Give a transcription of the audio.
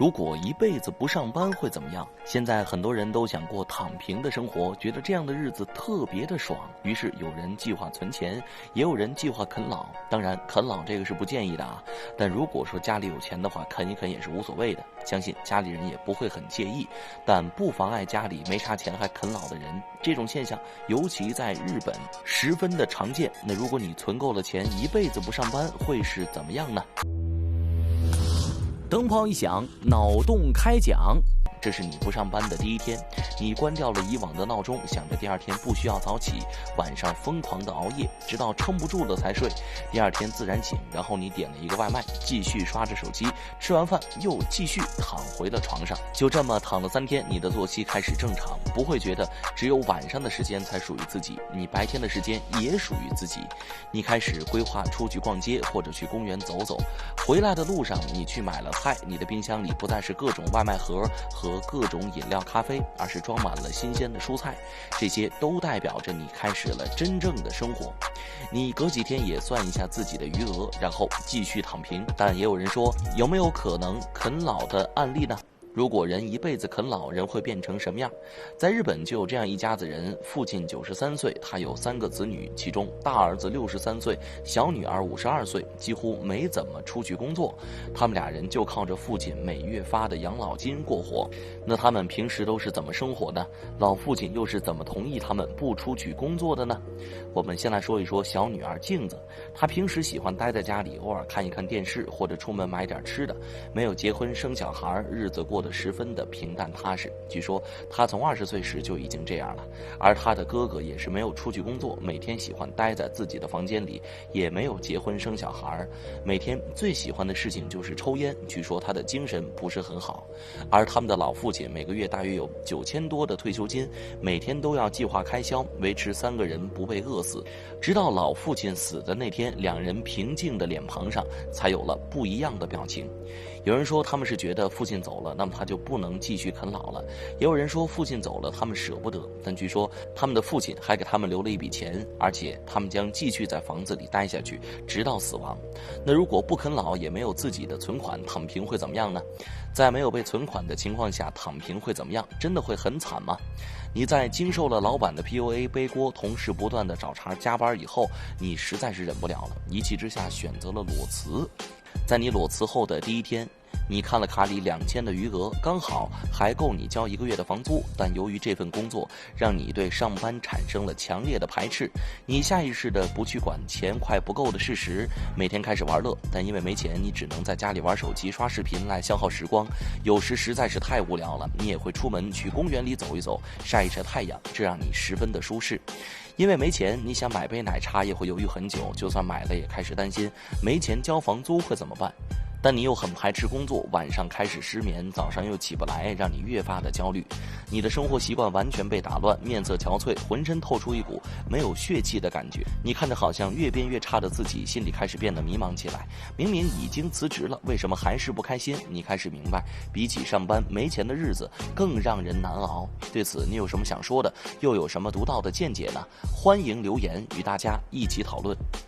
如果一辈子不上班会怎么样？现在很多人都想过躺平的生活，觉得这样的日子特别的爽。于是有人计划存钱，也有人计划啃老。当然，啃老这个是不建议的啊。但如果说家里有钱的话，啃一啃也是无所谓的，相信家里人也不会很介意。但不妨碍家里没啥钱还啃老的人，这种现象尤其在日本十分的常见。那如果你存够了钱，一辈子不上班会是怎么样呢？灯泡一响，脑洞开讲。这是你不上班的第一天，你关掉了以往的闹钟，想着第二天不需要早起，晚上疯狂的熬夜，直到撑不住了才睡。第二天自然醒，然后你点了一个外卖，继续刷着手机，吃完饭又继续躺回了床上。就这么躺了3天，你的作息开始正常，不会觉得只有晚上的时间才属于自己，你白天的时间也属于自己。你开始规划出去逛街或者去公园走走，回来的路上你去买了菜，你的冰箱里不再是各种外卖盒和各种饮料咖啡，而是装满了新鲜的蔬菜，这些都代表着你开始了真正的生活。你隔几天也算一下自己的余额，然后继续躺平。但也有人说，有没有可能啃老的案例呢？如果人一辈子啃老，人会变成什么样？在日本就有这样一家子人，父亲93岁，他有3个子女，其中大儿子63岁，小女儿52岁，几乎没怎么出去工作，他们俩人就靠着父亲每月发的养老金过活。那他们平时都是怎么生活的？老父亲又是怎么同意他们不出去工作的呢？我们先来说一说小女儿镜子，她平时喜欢待在家里，偶尔看一看电视，或者出门买点吃的，没有结婚生小孩，日子过得十分的平淡踏实。据说他从20岁时就已经这样了。而他的哥哥也是没有出去工作，每天喜欢待在自己的房间里，也没有结婚生小孩，每天最喜欢的事情就是抽烟。据说他的精神不是很好。而他们的老父亲每个月大约有9000多的退休金，每天都要计划开销，维持3个人不被饿死。直到老父亲死的那天，2人平静的脸庞上才有了不一样的表情。有人说他们是觉得父亲走了，那么他就不能继续啃老了；也有人说父亲走了，他们舍不得。但据说他们的父亲还给他们留了一笔钱，而且他们将继续在房子里待下去，直到死亡。那如果不啃老，也没有自己的存款，躺平会怎么样呢？在没有被存款的情况下，躺平会怎么样？真的会很惨吗？你在经受了老板的 PUA 背锅，同事不断的找茬加班以后，你实在是忍不了了，一气之下选择了裸辞。在你裸辞后的第一天，你看了卡里2000的余额，刚好还够你交1个月的房租。但由于这份工作让你对上班产生了强烈的排斥，你下意识的不去管钱快不够的事实，每天开始玩乐。但因为没钱，你只能在家里玩手机刷视频来消耗时光。有时实在是太无聊了，你也会出门去公园里走一走，晒一晒太阳，这让你十分的舒适。因为没钱，你想买杯奶茶也会犹豫很久，就算买了也开始担心没钱交房租会怎么办。但你又很排斥工作，晚上开始失眠，早上又起不来，让你越发的焦虑。你的生活习惯完全被打乱，面色憔悴，浑身透出一股没有血气的感觉。你看着好像越变越差的自己，心里开始变得迷茫起来。明明已经辞职了，为什么还是不开心？你开始明白，比起上班，没钱的日子更让人难熬。对此你有什么想说的？又有什么独到的见解呢？欢迎留言与大家一起讨论。